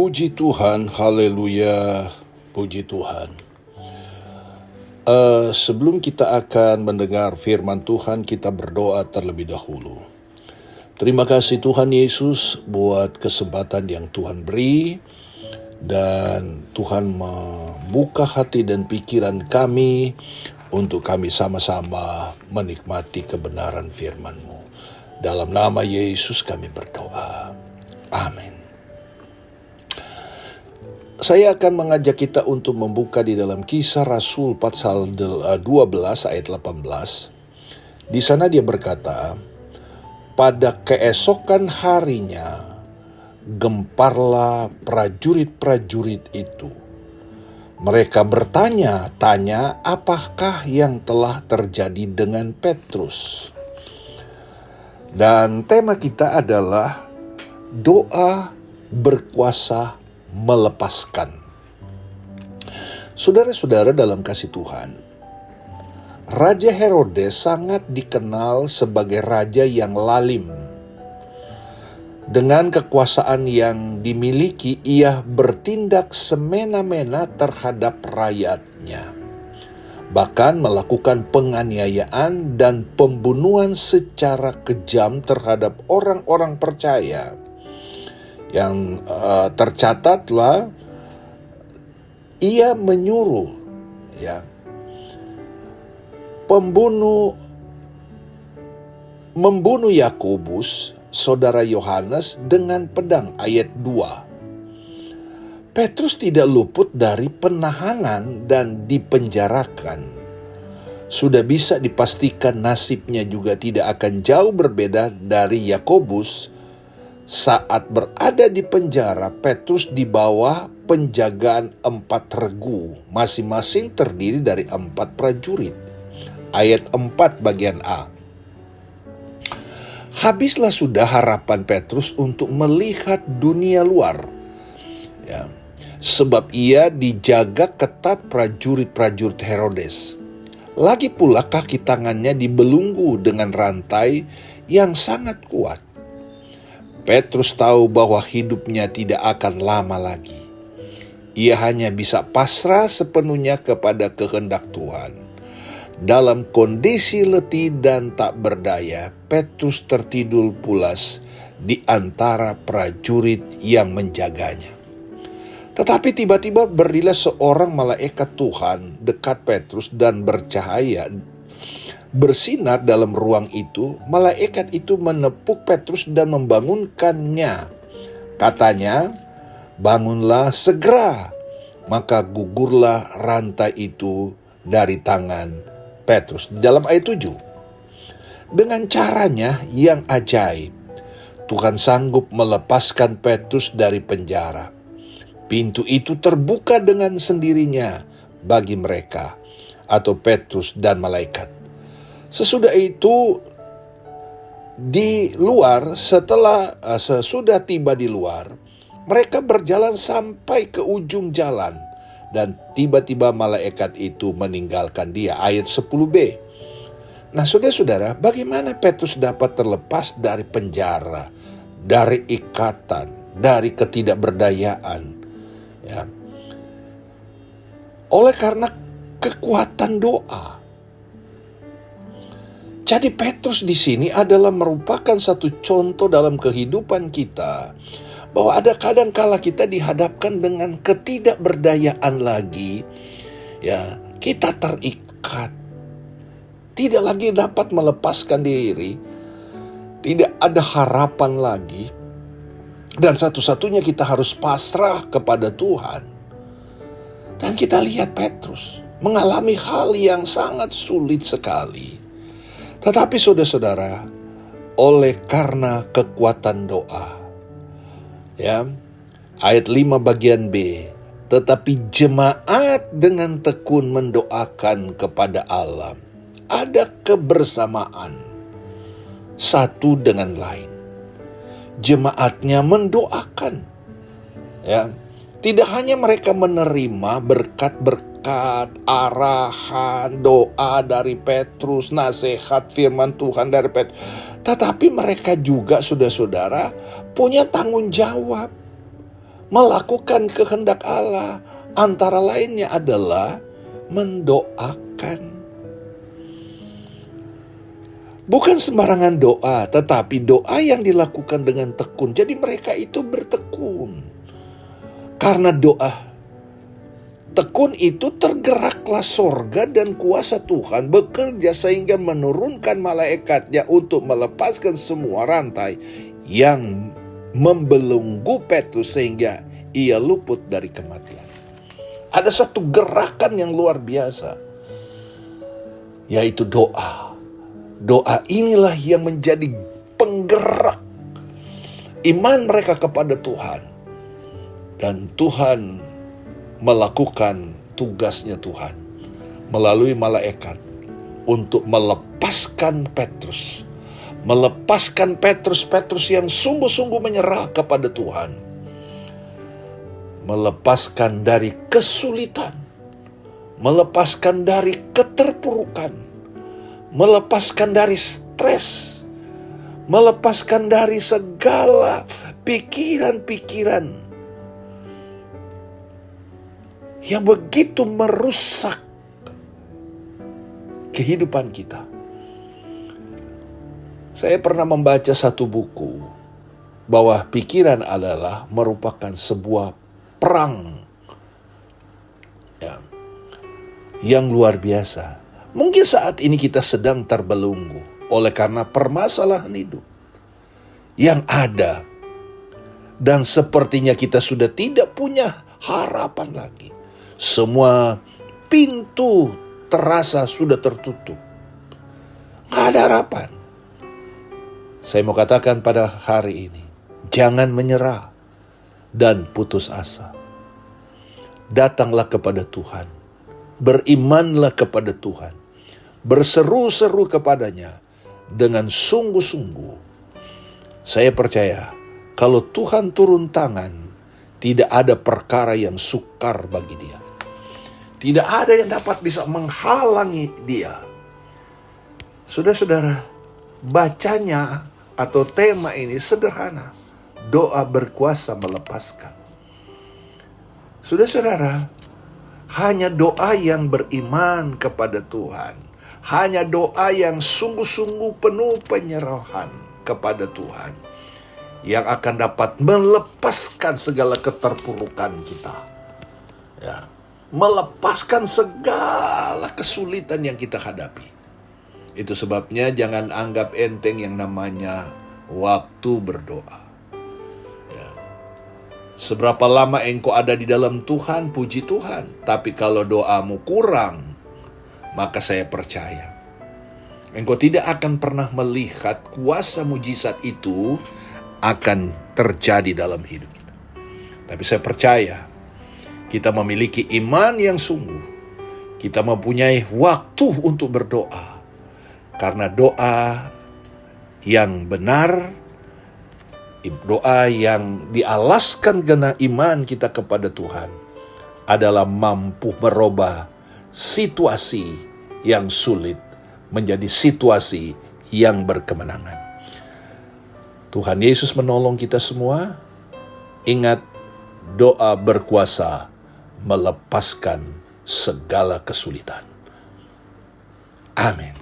Puji Tuhan, haleluya, puji Tuhan. Sebelum kita akan mendengar firman Tuhan, kita berdoa terlebih dahulu. Terima kasih Tuhan Yesus buat kesempatan yang Tuhan beri, dan Tuhan membuka hati dan pikiran kami untuk kami sama-sama menikmati kebenaran firman-Mu. Dalam nama Yesus kami berdoa. Amin. Saya akan mengajak kita untuk membuka di dalam Kisah Rasul pasal 12 ayat 18. Di sana dia berkata, pada keesokan harinya gemparlah prajurit-prajurit itu. Mereka bertanya-tanya apakah yang telah terjadi dengan Petrus. Dan tema kita adalah doa berkuasa melepaskan. Saudara-saudara dalam kasih Tuhan, Raja Herodes sangat dikenal sebagai raja yang lalim. Dengan kekuasaan yang dimiliki, ia bertindak semena-mena terhadap rakyatnya, bahkan melakukan penganiayaan dan pembunuhan secara kejam terhadap orang-orang percaya. Yang tercatatlah ia menyuruh membunuh Yakobus, saudara Yohanes, dengan pedang. Ayat 2. Petrus tidak luput dari penahanan dan dipenjarakan. Sudah bisa dipastikan nasibnya juga tidak akan jauh berbeda dari Yakobus. Saat berada di penjara, Petrus di bawah penjagaan 4 regu, masing-masing terdiri dari 4 prajurit. Ayat 4 bagian A. Habislah sudah harapan Petrus untuk melihat dunia luar, sebab ia dijaga ketat prajurit-prajurit Herodes. Lagi pula kaki tangannya dibelunggu dengan rantai yang sangat kuat. Petrus tahu bahwa hidupnya tidak akan lama lagi. Ia hanya bisa pasrah sepenuhnya kepada kehendak Tuhan. Dalam kondisi letih dan tak berdaya, Petrus tertidur pulas di antara prajurit yang menjaganya. Tetapi tiba-tiba berdirilah seorang malaikat Tuhan dekat Petrus dan bersinar dalam ruang itu. Malaikat itu menepuk Petrus dan membangunkannya. Katanya, bangunlah segera. Maka gugurlah rantai itu dari tangan Petrus. Di dalam ayat 7. Dengan caranya yang ajaib, Tuhan sanggup melepaskan Petrus dari penjara. Pintu itu terbuka dengan sendirinya bagi mereka, atau Petrus dan malaikat. Sesudah itu sesudah tiba di luar, mereka berjalan sampai ke ujung jalan, dan tiba-tiba malaikat itu meninggalkan dia. Ayat 10b. Nah, saudara-saudara, bagaimana Petrus dapat terlepas dari penjara, dari ikatan, dari ketidakberdayaan? Oleh karena kekuatan doa. Jadi Petrus di sini adalah merupakan satu contoh dalam kehidupan kita, bahwa ada kadang-kala kita dihadapkan dengan ketidakberdayaan lagi, kita terikat, tidak lagi dapat melepaskan diri, tidak ada harapan lagi, dan satu-satunya kita harus pasrah kepada Tuhan. Dan kita lihat Petrus mengalami hal yang sangat sulit sekali. Tetapi saudara-saudara, oleh karena kekuatan doa, ayat 5 bagian B, tetapi jemaat dengan tekun mendoakan kepada Allah. Ada kebersamaan satu dengan lain. Jemaatnya mendoakan. Tidak hanya mereka menerima berkat-berkat, arahan, doa dari Petrus, nasihat firman Tuhan dari Petrus, tetapi mereka juga, saudara-saudara, punya tanggung jawab melakukan kehendak Allah. Antara lainnya adalah mendoakan. Bukan sembarangan doa, tetapi doa yang dilakukan dengan tekun. Jadi mereka itu bertekun. Karena doa tekun itu tergeraklah sorga dan kuasa Tuhan bekerja sehingga menurunkan malaikatnya untuk melepaskan semua rantai yang membelenggu Petrus sehingga ia luput dari kematian. Ada satu gerakan yang luar biasa, yaitu doa. Doa inilah yang menjadi penggerak iman mereka kepada Tuhan. Dan Tuhan melakukan tugasnya Tuhan melalui malaikat untuk melepaskan Petrus. Melepaskan Petrus yang sungguh-sungguh menyerah kepada Tuhan. Melepaskan dari kesulitan. Melepaskan dari keterpurukan. Melepaskan dari stres. Melepaskan dari segala pikiran-pikiran yang begitu merusak kehidupan kita. Saya pernah membaca satu buku bahwa pikiran adalah merupakan sebuah perang yang luar biasa. Mungkin saat ini kita sedang terbelenggu oleh karena permasalahan hidup yang ada. Dan sepertinya kita sudah tidak punya harapan lagi. Semua pintu terasa sudah tertutup. Nggak ada harapan. Saya mau katakan pada hari ini, jangan menyerah dan putus asa. Datanglah kepada Tuhan. Berimanlah kepada Tuhan. Berseru-seru kepadanya dengan sungguh-sungguh. Saya percaya, kalau Tuhan turun tangan, tidak ada perkara yang sukar bagi dia. Tidak ada yang dapat bisa menghalangi dia. Saudara-saudara, bacanya atau tema ini sederhana. Doa berkuasa melepaskan. Saudara-saudara, hanya doa yang beriman kepada Tuhan. Hanya doa yang sungguh-sungguh penuh penyerahan kepada Tuhan yang akan dapat melepaskan segala keterpurukan kita. Ya, melepaskan segala kesulitan yang kita hadapi. Itu sebabnya jangan anggap enteng yang namanya waktu berdoa. Ya. Seberapa lama engkau ada di dalam Tuhan, puji Tuhan. Tapi kalau doamu kurang, maka saya percaya engkau tidak akan pernah melihat kuasa mujizat itu akan terjadi dalam hidup kita. Tapi saya percaya kita memiliki iman yang sungguh. Kita mempunyai waktu untuk berdoa. Karena doa yang benar, doa yang dialaskan karena iman kita kepada Tuhan adalah mampu merubah situasi yang sulit menjadi situasi yang berkemenangan. Tuhan Yesus menolong kita semua. Ingat, doa berkuasa melepaskan segala kesulitan. Amin.